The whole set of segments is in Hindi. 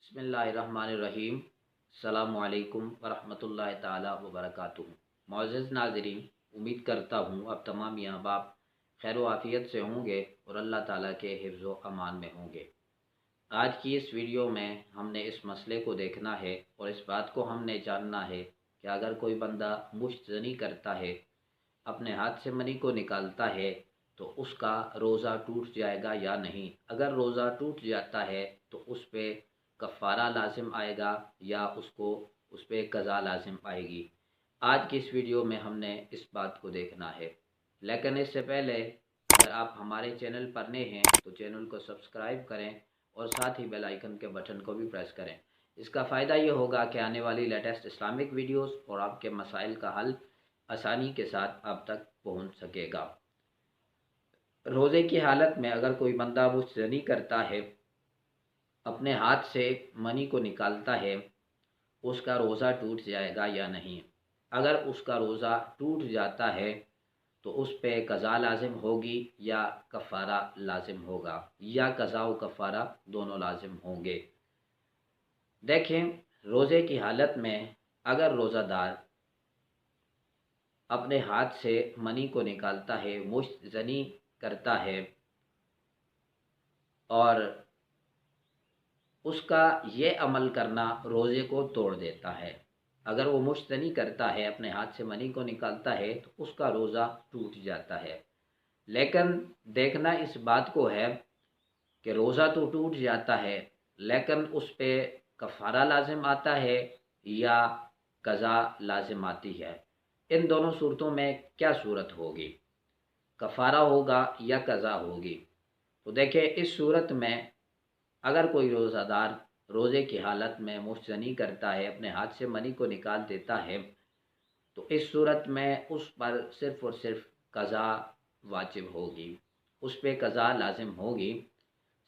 बिस्मिल्लाहिर्रहमानिर्रहीम। अस्सलामुअलैकुम वरहमतुल्लाहि ताला वबरकातुहू। मुअज़्ज़ज़ नाज़रीन, उम्मीद करता हूँ आप तमाम यहाँ बाप खैर आफ़ियत से होंगे और अल्लाह ताला के हिफ्ज़ व अमान में होंगे। आज की इस वीडियो में हमने इस मसले को देखना है और इस बात को हमने जानना है कि अगर कोई बंदा मुश्तज़नी करता है, अपने हाथ से मनी को निकालता है, तो उसका रोज़ा टूट जाएगा या नहीं। अगर रोज़ा टूट जाता है तो उस पे कफ़ारा लाज़िम आएगा या उसको उस पे क़ज़ा लाज़िम आएगी। आज की इस वीडियो में हमने इस बात को देखना है, लेकिन इससे पहले अगर आप हमारे चैनल पर नए हैं तो चैनल को सब्सक्राइब करें और साथ ही बेल आइकन के बटन को भी प्रेस करें। इसका फ़ायदा ये होगा कि आने वाली लेटेस्ट इस्लामिक वीडियोस और आपके मसाइल का हल आसानी के साथ आप तक पहुंच सकेगा। रोज़े की हालत में अगर कोई बंदा मुश्तनी करता है, अपने हाथ से मनी को निकालता है, उसका रोज़ा टूट जाएगा या नहीं। अगर उसका रोज़ा टूट जाता है तो उस पे क़ज़ा लाज़िम होगी या कफ़ारा लाज़िम होगा, या क़ज़ा व कफ़ारा दोनों लाज़िम होंगे। देखें, रोज़े की हालत में अगर रोज़ादार अपने हाथ से मनी को निकालता है, मुश्तनी करता है और उसका ये अमल करना रोज़े को तोड़ देता है। अगर वो मुश्तनी करता है, अपने हाथ से मनी को निकालता है, तो उसका रोज़ा टूट जाता है। लेकिन देखना इस बात को है कि रोज़ा तो टूट जाता है, लेकिन उस पे कफ़ारा लाज़िम आता है या क़ज़ा लाज़िम आती है। इन दोनों सूरतों में क्या सूरत होगी, कफ़ारा होगा या क़ज़ा होगी। तो देखिए, इस सूरत में अगर कोई रोज़ादार रोज़े की हालत में मुश्तनी करता है, अपने हाथ से मनी को निकाल देता है, तो इस सूरत में उस पर सिर्फ़ और सिर्फ क़ज़ा वाजिब होगी, उस पे क़ज़ा लाज़िम होगी।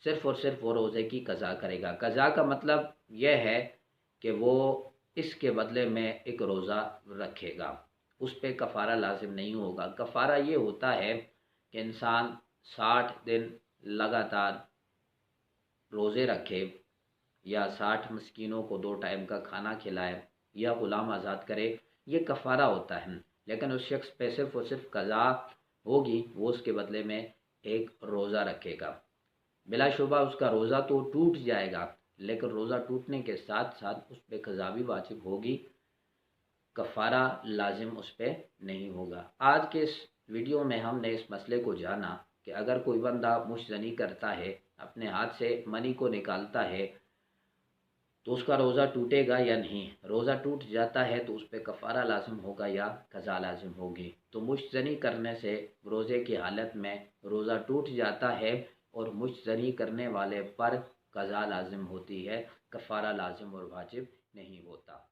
सिर्फ़ और सिर्फ वो रोज़े की क़ज़ा करेगा। क़ज़ा का मतलब यह है कि वो इसके बदले में एक रोज़ा रखेगा, उस पे कफ़ारा लाज़िम नहीं होगा। कफ़ारा ये होता है कि इंसान 60 दिन लगातार रोज़े रखे या 60 मस्कीनों को 2 टाइम का खाना खिलाए या ग़ुलाम आज़ाद करे, ये कफ़ारा होता है। लेकिन उस शख्स पे सिर्फ़ और सिर्फ क़ज़ा होगी, वो उसके बदले में एक रोज़ा रखेगा। बिलाशुबा उसका रोज़ा तो टूट जाएगा, लेकिन रोज़ा टूटने के साथ साथ उस पे क़ज़ा भी वाजिब होगी, कफ़ारा लाज़िम उस पे नहीं होगा। आज के इस वीडियो में हमने इस मसले को जाना कि अगर कोई बंदा मुश्तनी करता है, अपने हाथ से मनी को निकालता है, तो उसका रोज़ा टूटेगा या नहीं। रोज़ा टूट जाता है तो उस पे कफ़ारा लाज़िम होगा या क़ज़ा लाज़िम होगी। तो मुश्तनी करने से रोज़े की हालत में रोज़ा टूट जाता है और मुश्तनी करने वाले पर क़ज़ा लाज़िम होती है, कफ़ारा लाज़िम और वाजिब नहीं होता।